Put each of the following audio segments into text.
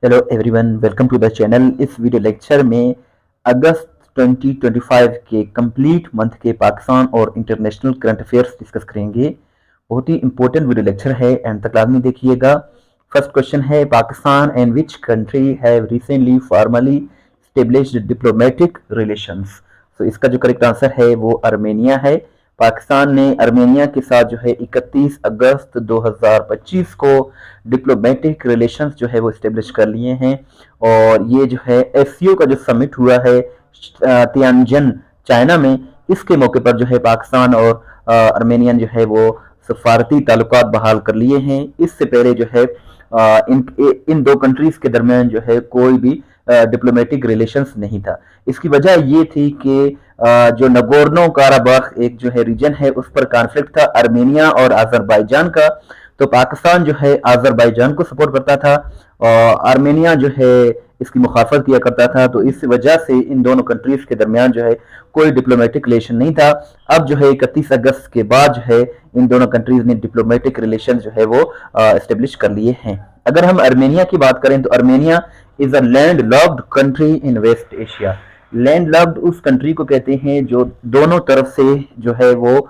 Hello everyone, welcome to the channel. इस video lecture में अगस्त 2025 के कंप्लीट मंथ के पाकिस्तान और इंटरनेशनल करंट अफेयर्स डिस्कस करेंगे। बहुत ही इंपॉर्टेंट वीडियो लेक्चर है, एंड तक लाजमी देखिएगा। फर्स्ट क्वेश्चन है, Pakistan and which country have recently formally established diplomatic relations. तो इसका जो करेक्ट आंसर है वो आर्मेनिया है। पाकिस्तान ने आर्मेनिया के साथ जो है 31 अगस्त 2025 को डिप्लोमेटिक रिलेशंस जो है वो इस्टेब्लिश कर लिए हैं। और ये जो है एससीओ का जो समिट हुआ है तियानजन चाइना में, इसके मौके पर जो है पाकिस्तान और आर्मेनियन जो है वो सफारती ताल्लुकात बहाल कर लिए हैं। इससे पहले जो है इन दो कंट्रीज के दरमियान जो है कोई भी डिप्लोमेटिक रिलेशंस नहीं था। इसकी वजह ये थी कि जो नगोर्नो काराबाख एक जो है रीजन है उस पर कॉन्फ्लिक्ट था आर्मेनिया और अजरबैजान का। तो पाकिस्तान जो है अजरबैजान को सपोर्ट करता था और आर्मेनिया जो है इसकी मुखालफत किया करता था। तो इस वजह से इन दोनों कंट्रीज के दरमियान जो है कोई डिप्लोमेटिक रिलेशन नहीं था। अब जो है 31 अगस्त के बाद जो है इन दोनों कंट्रीज ने डिप्लोमेटिक रिलेशन जो है वो एस्टेब्लिश कर लिए हैं। अगर हम आर्मेनिया की बात करें तो Armenia is a land locked country in West Asia. Land locked उस कंट्री को कहते हैं जो दोनों तरफ से जो है वो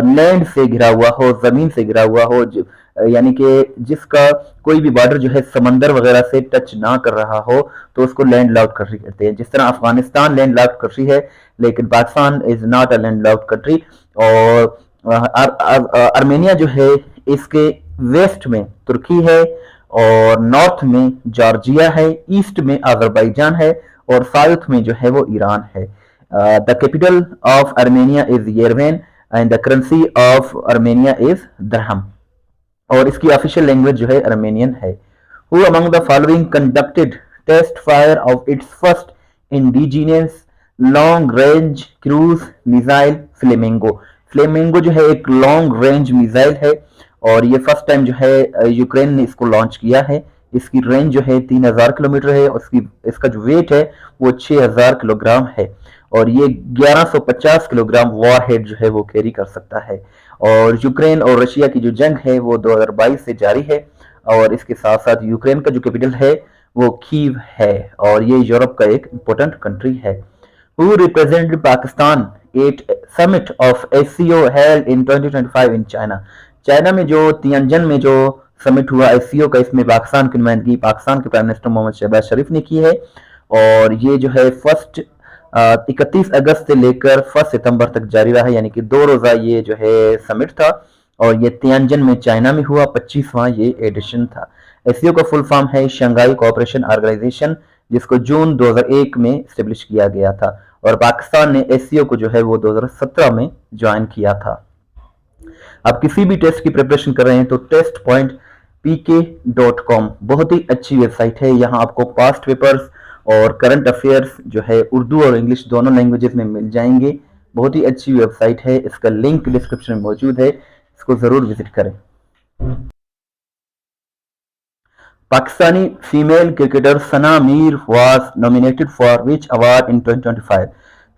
लैंड से घिरा हुआ हो, जमीन से घिरा हुआ हो, यानी कि जिसका कोई भी बॉर्डर जो है समंदर वगैरह से टच ना कर रहा हो, तो उसको लैंड लॉक्ड कंट्री कहते हैं। जिस तरह अफगानिस्तान लैंड लॉक्ड कंट्री है, लेकिन Pakistan is not a land locked country. और आर्मेनिया जो है इसके वेस्ट में तुर्की है और नॉर्थ में जॉर्जिया है, ईस्ट में अजरबैजान है और साउथ में जो है वो ईरान है। The capital of Armenia is Yerevan and the currency of Armenia is dirham. और इसकी ऑफिशियल लैंग्वेज जो है आर्मेनियन है। Who among the following conducted test fire of its first indigenous long range cruise missile Flamingo. Flamingo जो है एक long range missile है और ये फर्स्ट टाइम जो है यूक्रेन ने इसको लॉन्च किया है। इसकी रेंज जो है 3000 किलोमीटर है और इसका जो वेट है वो 6000 किलोग्राम है और ये 1150 किलोग्राम वॉरहेड जो है वो कैरी कर सकता है। और यूक्रेन और रशिया की जो जंग है वो 2022 से जारी है और इसके साथ साथ यूक्रेन का जो कैपिटल है वो कीव है और ये यूरोप का एक इम्पोर्टेंट कंट्री है। Who represented Pakistan at summit of SCO held in 2025 in China. China में जो तियानजन में जो समिट हुआ एससीओ का, इसमें पाकिस्तान की नुमाइंदगी पाकिस्तान के प्राइम मिनिस्टर मोहम्मद शहबाज शरीफ ने की है। और ये जो है 31 अगस्त से लेकर 1 सितंबर तक जारी रहा, यानी कि 2 रोजा ये जो है समिट था और ये तियानजन में चाइना में हुआ। 25वां ये एडिशन था। एससीओ का फुल फॉर्म है शंघाई कोऑपरेशन ऑर्गेनाइजेशन, जिसको जून 2001 में स्टेब्लिश किया गया था और पाकिस्तान ने एससीओ को जो है वो 2017 में ज्वाइन किया था। आप किसी भी टेस्ट की प्रिपरेशन कर रहे हैं तो test.pk.com बहुत ही अच्छी वेबसाइट है। यहाँ आपको पास्ट पेपर्स और करंट अफेयर्स जो है उर्दू और इंग्लिश दोनों लैंग्वेजेस में मिल जाएंगे। बहुत ही अच्छी वेबसाइट है, इसका लिंक डिस्क्रिप्शन में मौजूद है, इसको जरूर विजिट करें। Pakistani female cricketer Sana Mir was nominated for which award in 2025।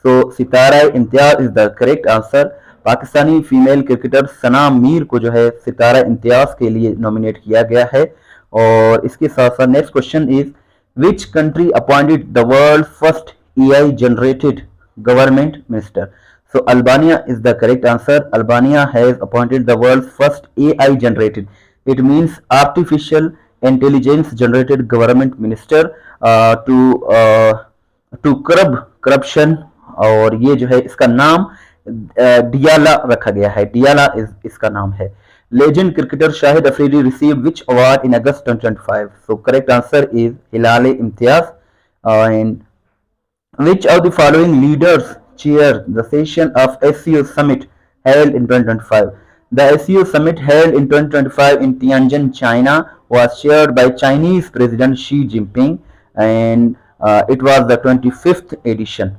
So Sitara Imtiaz is the correct answer. Pakistani female cricketer Sana Mir को जो है सितारा इम्तियाज के लिए नॉमिनेट किया गया है। और इसके साथ साथ next question is which country appointed the world first AI generated government minister. So Albania is the correct answer. Albania has appointed the world first AI generated, it means artificial intelligence generated government minister to curb corruption. और ये जो है इसका नाम डियाला रखा गया है, डियाला इसका नाम है। Legend cricketer Shahid Afridi received which award in August 2025। So correct answer is Hilal Imtiaz. And which of the following leaders chair the session of SCO summit held in 2025। The SCO summit held in 2025 in Tianjin, China was chaired by Chinese President Xi Jinping and it was the 25th edition.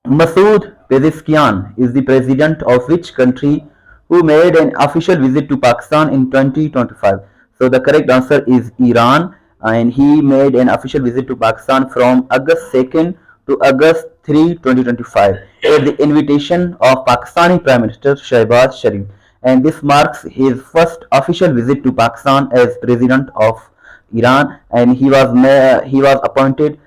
Masoud Pezeshkian is the president of which country who made an official visit to Pakistan in 2025? So the correct answer is Iran, and he made an official visit to Pakistan from August 2nd to August 3, 2025 at the invitation of Pakistani Prime Minister Shehbaz Sharif, and this marks his first official visit to Pakistan as president of Iran, and he was appointed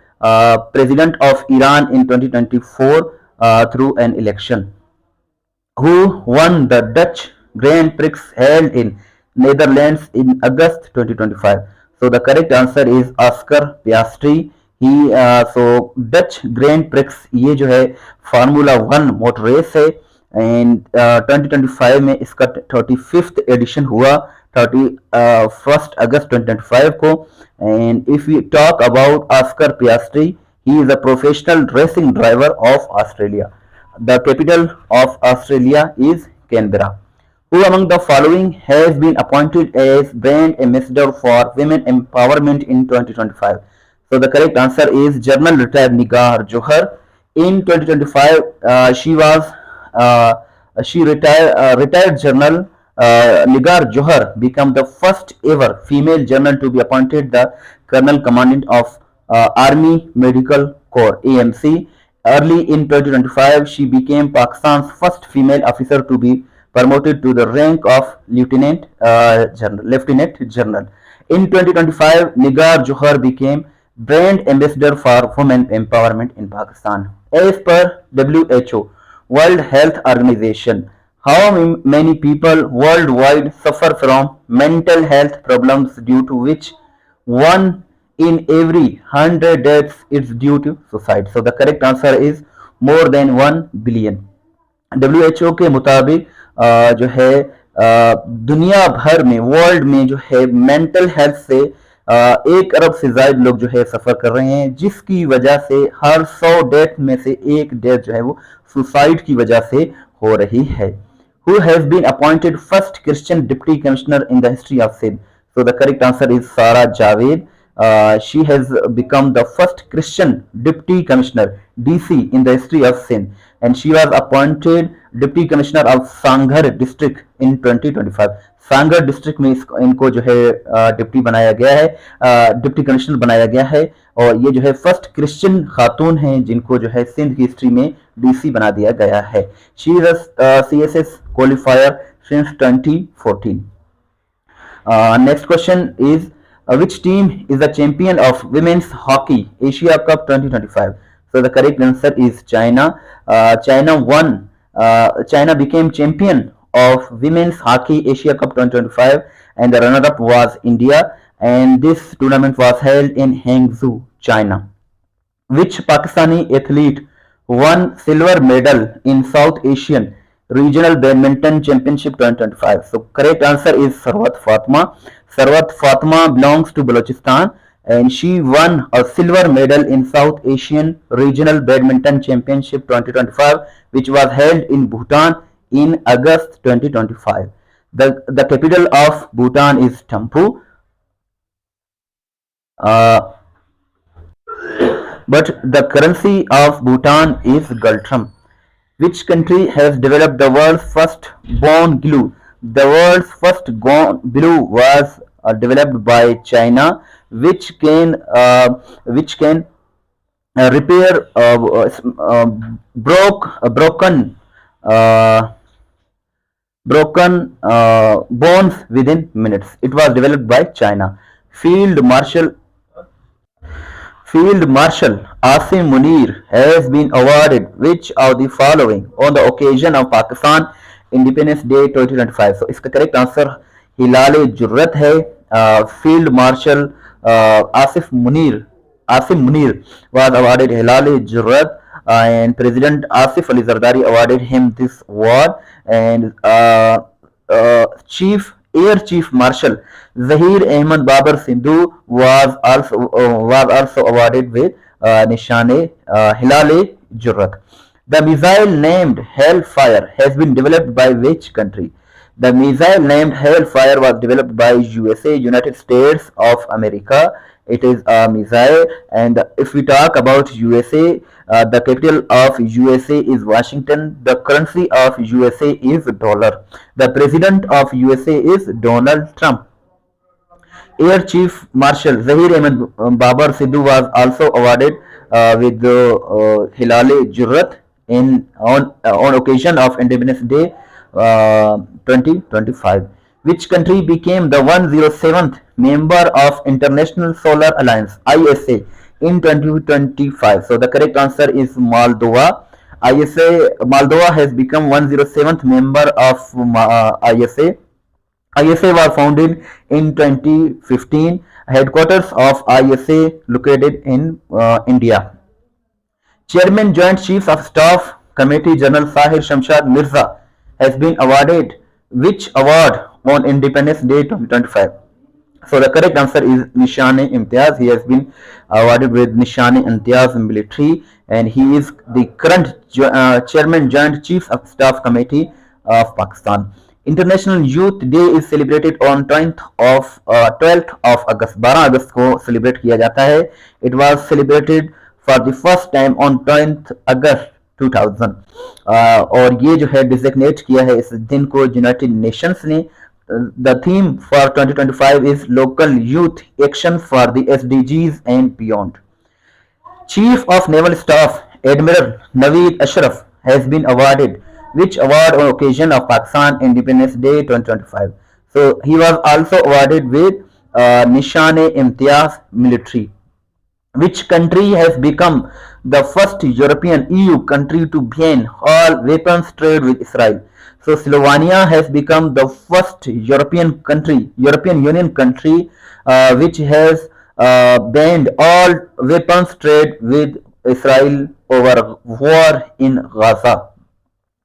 president of Iran in 2024 through an election. Who won the Dutch Grand Prix held in Netherlands in August 2025? So the correct answer is Oscar Piastri. He so Dutch grand prix ये जो है formula one motor race है and 2025 में इसका 35th addition हुआ 31st अगस्त 2025 को. And if you talk about Oscar Piastri, he is a professional racing driver of Australia. The capital of Australia is Canberra. Who among the following has been appointed as brand ambassador for women empowerment in 2025? So the correct answer is General retired Nigar Johar. In 2025, retired General Nigar Johar became the first ever female general to be appointed the Colonel Commandant of Army Medical Corps (AMC). Early in 2025, she became Pakistan's first female officer to be promoted to the rank of Lieutenant General. In 2025, Nigar Johar became brand ambassador for women empowerment in Pakistan. As per WHO, World Health Organization, how many people worldwide suffer from mental health problems, due to which one in every 100 deaths is due to suicide? So the correct answer is more than 1 billion. WHO के मुताबिक जो है दुनिया भर में world में जो है मेंटल हेल्थ से 1 अरब से ज्यादा लोग जो है सफर कर रहे हैं, जिसकी वजह से हर 100 डेथ में से एक डेथ जो है वो सुसाइड की वजह से हो रही है. Who has been appointed first Christian Deputy Commissioner in the history of Sindh? So the correct answer is Sara Javed. She has become the first Christian Deputy Commissioner DC in the history of Sindh, and she was appointed Deputy Commissioner of Sanghar District in 2025. Sagar district में इनको जो है deputy बनाया गया है, deputy commissioner बनाया गया है, और ये जो है फर्स्ट क्रिश्चियन खातून हैं जिनको जो है सिंध की हिस्ट्री में डीसी बना दिया गया है. She is a CSS qualifier since 2014. Next question is which team is the champion of women's hockey Asia Cup 2025? So the correct answer is China. China became champion of women's hockey Asia Cup 2025, and the runner-up was India, and this tournament was held in Hangzhou, China. Which Pakistani athlete won silver medal in South Asian Regional Badminton Championship 2025? So correct answer is Sarwat Fatma. Sarwat Fatma belongs to Balochistan, and she won a silver medal in South Asian Regional Badminton Championship 2025, which was held in Bhutan in August 2025. The capital of Bhutan is Thimphu. But the currency of Bhutan is Galtram. Which country has developed the world's first bone glue? The world's first glue was developed by China, which can repair broken bones within minutes. It was developed by China. Field Marshal Asim Munir has been awarded which of the following on the occasion of Pakistan Independence Day 2025? So इसका correct answer हिलाले जुर्रत है. Field Marshal Asim Munir was awarded Hilale Jurrat, and President Asif Ali Zardari awarded him this award, and Air Chief Marshal Zahir Ahmad Babar Sindhu was also awarded with Nishane Hilale Jurrat. The missile named Hellfire has been developed by which country? The missile named Hellfire was developed by USA, United States of America. It is a missile, and if we talk about USA, the capital of USA is Washington. The currency of USA is dollar. The president of USA is Donald Trump. Air Chief Marshal Zahir Ahmad Babar Sidhu was also awarded with the Hilale Jurrat on occasion of Independence Day 2025. Which country became the 107th member of International Solar Alliance (ISA) in 2025? So the correct answer is Moldova. Moldova has become 107th member of ISA. ISA was founded in 2015. Headquarters of ISA located in India. Chairman Joint Chiefs of Staff Committee General Sahir Shamshad Mirza has been awarded which award on Independence Day 2025? So the correct answer is Nishan-e-Imtiaz. He has been awarded with Nishan-e-Imtiaz military, and he is the current Chairman Joint Chiefs of Staff Committee of Pakistan. International Youth Day is celebrated on 12th of August. 12 अगस्त को celebrate किया जाता है. It was celebrated for the first time on 10th August 2000. और ये जो है designate किया है इस दिन को यूनाइटेड नेशंस ने. The theme for 2025 is local youth action for the SDGs and beyond. Chief of Naval Staff Admiral Naveed Ashraf has been awarded which award on occasion of Pakistan Independence Day 2025? So he was also awarded with Nishan-e-Imtiaz military. Which country has become the first European EU country to ban all weapons trade with Israel? So Slovenia has become the first European Union country which has banned all weapons trade with Israel over war in Gaza.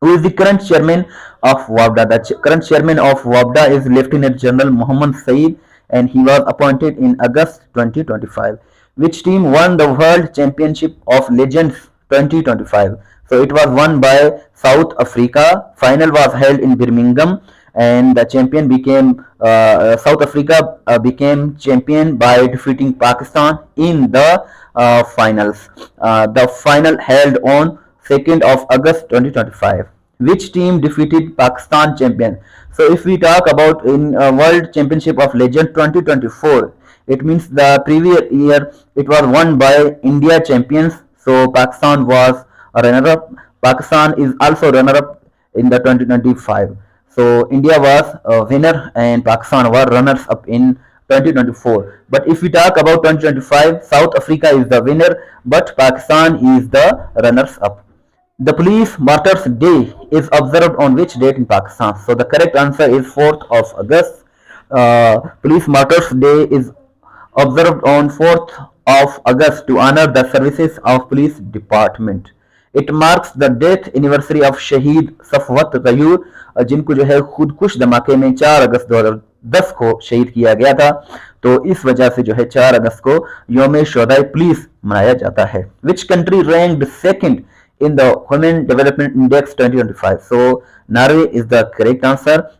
Who is the current chairman of WAPDA? The current chairman of WAPDA is Lieutenant General Mohammad Saeed, and he was appointed in August 2025. Which team won the World Championship of Legends 2025? So it was won by South Africa. Final was held in Birmingham, and the champion became South Africa became champion by defeating Pakistan in the finals. The final held on 2nd of August 2025. Which team defeated Pakistan champion? So if we talk about in World Championship of Legend 2024, it means the previous year it was won by India champions. So Pakistan was a runner-up. Pakistan is also runner-up in the 2025. So India was a winner and Pakistan were runners-up in 2024. But if we talk about 2025, South Africa is the winner, but Pakistan is the runners-up. The Police Martyrs Day is observed on which date in Pakistan? So the correct answer is 4th of August. Police Martyrs Day is observed on 4th of August to honor the services of police department. It marks the death anniversary of शहीद सफवत गयूर जिनको जो है खुदकुश धमाके में 4 अगस्त 2010 को शहीद किया गया था. तो इस वजह से जो है 4 अगस्त को यौम शोहदाए पुलिस मनाया जाता है. Which country ranked second in the Human Development Index 2025? So Norway is the correct answer.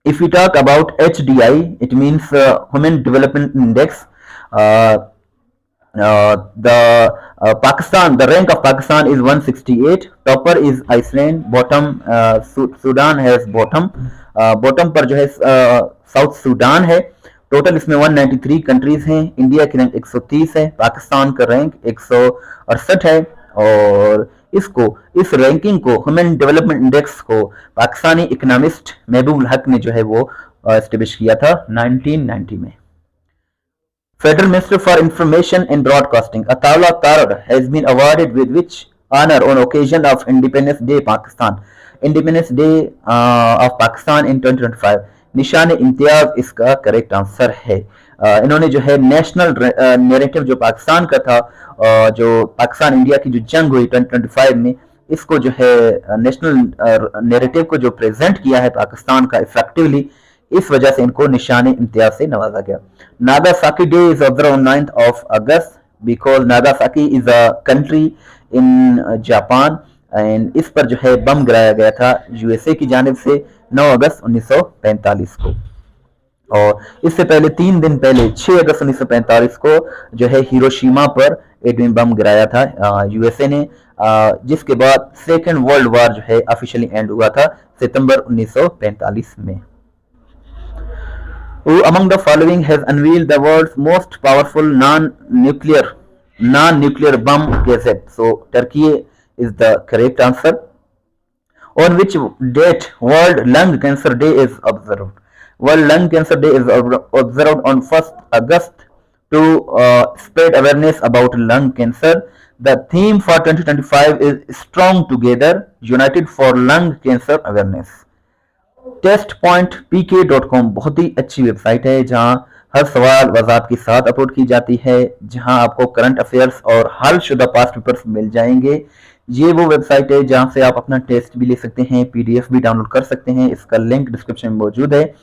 If we talk about HDI, it means Human Development Index. The rank of Pakistan is 168. Topper is Iceland. Bottom Sudan has bottom. Bottom पर जो है south Sudan है. Total इसमें 193 countries हैं. India की rank 130 है. पाकिस्तान का rank 168 है. और इस रैंकिंग को ह्यूमन डेवलपमेंट इंडेक्स को पाकिस्तानी इकोनॉमिस्ट महबूब हक ने जो है वो एस्टेब्लिश किया था 1990 में. Federal minister for information and broadcasting Attaullah Tarar has been awarded with which honour on occasion of Independence Day Pakistan? Independence Day of Pakistan in 2025. Nishan e Imtiaz इसका करेक्ट आंसर है. इन्होंने जो है नेशनल नैरेटिव जो पाकिस्तान का था, जो पाकिस्तान इंडिया की जो जंग हुई 2025 में, इसको जो है नेशनल नैरेटिव को जो प्रेजेंट किया है पाकिस्तान का इफेक्टिवली, इस वजह से इनको निशान-ए-इम्तियाज से नवाजा गया. Nagasaki day is observe on 9th of August because Nagasaki is a country in Japan, and इस पर जो है बम गिराया गया था यूएसए की जानिब से 9 अगस्त 1945 को. और इससे पहले 3 दिन पहले 6 अगस्त 1945 को जो है हिरोशिमा पर एटमी बम गिराया था यूएसए ने, जिसके बाद सेकेंड वर्ल्ड वॉर जो है ऑफिशियली एंड हुआ था सितंबर 1945 में. Who among the following has unveiled the world's most powerful non-nuclear bomb gazette? So Turkey is the correct answer. On which date World Lung Cancer Day is observed? World Lung Cancer Day is observed on 1st August to spread awareness about lung cancer. The theme for 2025 is Strong Together, United for Lung Cancer Awareness. testpointpk.com बहुत ही अच्छी website है जहां हर सवाल वजाहत के साथ upload की जाती है, जहां आपको करंट अफेयर्स और हल शुदा पास्ट पेपर्स मिल जाएंगे। ये वो वेबसाइट है जहां से आप अपना टेस्ट भी ले सकते हैं, पीडीएफ भी डाउनलोड कर सकते हैं। इसका लिंक डिस्क्रिप्शन में मौजूद है।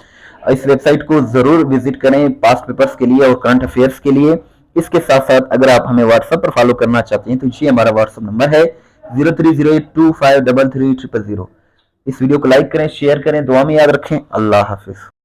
इस वेबसाइट को जरूर विजिट करें पास्ट पेपर्स के लिए और करंट अफेयर्स के लिए। इसके साथ साथ अगर आप हमें व्हाट्सएप पर फॉलो करना चाहते हैं तो ये हमारा व्हाट्सएप नंबर है 0308253300। इस वीडियो को लाइक करें, शेयर करें, दुआ में याद रखें। अल्लाह हाफिज।